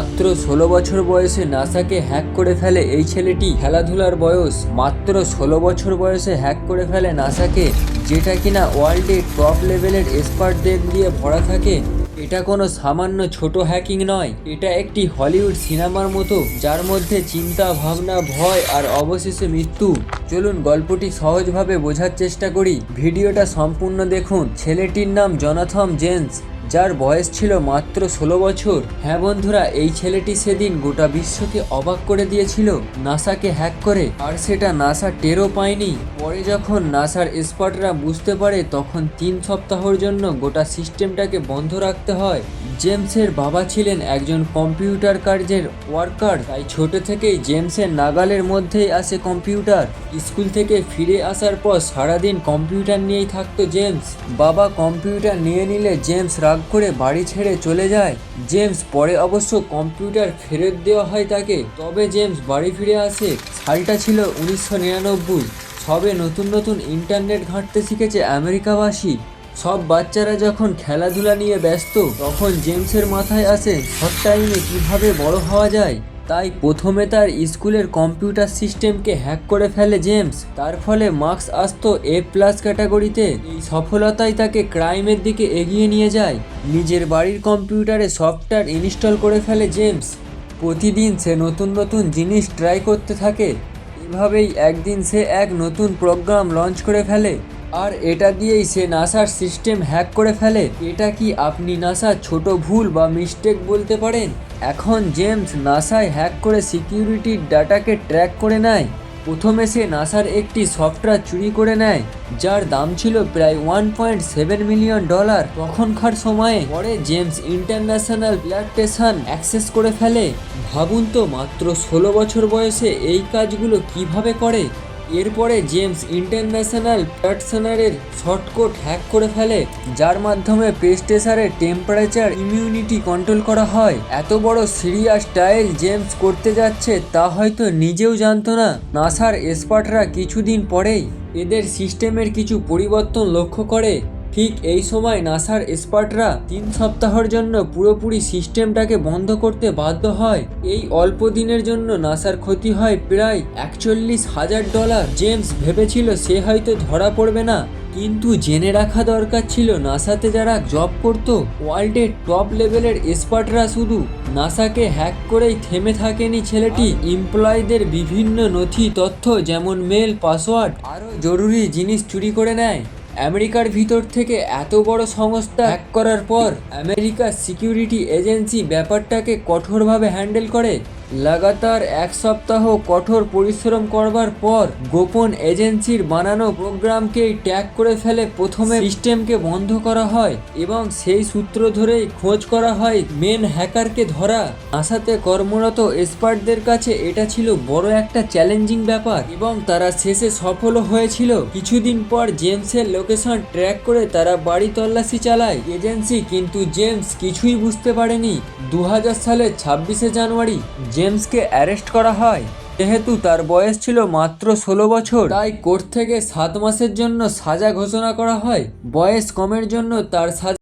মাত্র 16 বছর বয়সে নাসাকে হ্যাক করে ফেলে এই ছেলেটি। খেলাধুলার বয়স মাত্র 16 বছর বয়সে হ্যাক করে ফেলে নাসাকে, যেটা কিনা ওয়ার্ল্ডে টপ লেভেলের এক্সপার্টদের দিয়ে ভরা থাকে। এটা কোনো সামান্য ছোট হ্যাকিং নয়, এটা একটি হলিউড সিনেমার মতো, যার মধ্যে চিন্তা, ভাবনা, ভয় আর অবশেষে মৃত্যু। চলুন গল্পটি সহজভাবে বোঝার চেষ্টা করি। ভিডিওটা সম্পূর্ণ দেখুন। ছেলেটির নাম জোনাথন জেমস, যার বয়স ছিল মাত্র 16 বছর। হ্যাঁ বন্ধুরা, এই ছেলেটি সেদিন গোটা বিশ্বকে অবাক করে দিয়েছিল নাসাকে হ্যাক করে, আর সেটা নাসা টেরও পায়নি। পরে যখন নাসার এক্সপার্টরা বুঝতে পারে, তখন 3 সপ্তাহের জন্য গোটা সিস্টেমটাকে বন্ধ রাখতে হয়। জেমসের বাবা ছিলেন একজন কম্পিউটার কার্যের ওয়ার্কার, তাই ছোট থেকেই জেমসের নাগালের মধ্যেই আসে কম্পিউটার। স্কুল থেকে ফিরে আসার পর সারাদিন কম্পিউটার নিয়েই থাকতো জেমস। বাবা কম্পিউটার নিয়ে নিলে জেমস রাগ করে বাড়ি ছেড়ে চলে যায়। জেমস পরে অবশ্য কম্পিউটার ফেরত দেওয়া হয় তাকে। তবে জেমস বাড়ি ফিরে আসে। সালটা ছিল 1999। সবে নতুন নতুন ইন্টারনেট ঘাঁটতে শিখেছে আমেরিকাবাসী। সব বাচ্চারা যখন খেলাধুলা নিয়ে ব্যস্ত, তখন জেমসের মাথায় আসে শর্ট টাইমে কীভাবে বড় হওয়া যায়। তাই প্রথমে তার স্কুলের কম্পিউটার সিস্টেমকে হ্যাক করে ফেলে জেমস। তার ফলে মার্কস আসতো A+ ক্যাটাগরিতে। এই সফলতাই তাকে ক্রাইমের দিকে এগিয়ে নিয়ে যায়। নিজের বাড়ির কম্পিউটারে সফটওয়্যার ইনস্টল করে ফেলে জেমস। প্রতিদিন সে নতুন নতুন জিনিস ট্রাই করতে থাকে। এভাবেই একদিন সে এক নতুন প্রোগ্রাম লঞ্চ করে ফেলে, আর এটা দিয়েই সে নাসার সিস্টেম হ্যাক করে ফেলে। এটা কি আপনি নাসার ছোট ভুল বা মিস্টেক বলতে পারেন? এখন জেমস নাসায় হ্যাক করে সিকিউরিটির ডাটাকে ট্র্যাক করে নেয়। প্রথমে সে নাসার একটি সফটওয়্যার চুরি করে নেয়, যার দাম ছিল প্রায় $1.7 মিলিয়ন তখনকার সময়ে। পরে James international blood station access করে ফেলে। ভাবুন তো, মাত্র 16 বছর বয়সে এই কাজগুলো কিভাবে করে। এরপরে জেমস ইন্টারন্যাশনাল প্ল্যাটসেনারের শর্টকোড হ্যাক করে ফেলে, যার মাধ্যমে প্রেস্টেশারের টেম্পারেচার ইমিউনিটি কন্ট্রোল করা হয়। এত বড় সিরিয়াস স্টাইল জেমস করতে যাচ্ছে তা হয়তো নিজেও জানতো না। নাসার এক্সপার্টরা কিছুদিন পরেই এদের সিস্টেমের কিছু পরিবর্তন লক্ষ্য করে। ঠিক এই সময় নাসার এক্সপার্টরা 3 সপ্তাহের জন্য পুরোপুরি সিস্টেমটাকে বন্ধ করতে বাধ্য হয়। এই অল্প দিনের জন্য নাসার ক্ষতি হয় প্রায় $41,000। জেমস ভেবেছিল সে হয়তো ধরা পড়বে না, কিন্তু জেনে রাখা দরকার ছিল নাসাতে যারা জব করত, ওয়ার্ল্ডের টপ লেভেলের এক্সপার্টরা শুধু নাসাকে হ্যাক করেই থেমে থাকেনি ছেলেটি। এমপ্লয়ীদের বিভিন্ন নথি, তথ্য যেমন মেল, পাসওয়ার্ড, আরও জরুরি জিনিস চুরি করে নেয়। আমেরিকার ভিতর থেকে এত বড় সংস্থা হ্যাক করার পর আমেরিকার সিকিউরিটি এজেন্সি ব্যাপারটাকে কঠোরভাবে হ্যান্ডেল করে। লাগাতার 1 সপ্তাহ কঠোর পরিশ্রম করবার পর গোপন এজেন্সির বানানো প্রোগ্রামকেই ট্যাগ করে ফেলে। প্রথমে সিস্টেমকে বন্ধ করা হয় এবং সেই সূত্র ধরেই খোঁজ করা হয় মেন হ্যাকারকে ধরা। নাসাতে কর্মরত এক্সপার্টদের কাছে এটা ছিল বড় একটা চ্যালেঞ্জিং ব্যাপার, এবং তারা শেষে সফল হয়েছিল। কিছুদিন পর জেমসের লোকেশন ট্র্যাক করে তারা বাড়ি তল্লাশি চালায় এজেন্সি, কিন্তু জেমস কিছুই বুঝতে পারেনি। 2000 সালের 26শে জানুয়ারি জেমসকে অ্যারেস্ট করা হয়। যেহেতু তার বয়স ছিল মাত্র 16 বছর, তাই কোর্ট থেকে 7 মাসের জন্য সাজা ঘোষণা করা হয়। বয়স কমের জন্য তার সাজা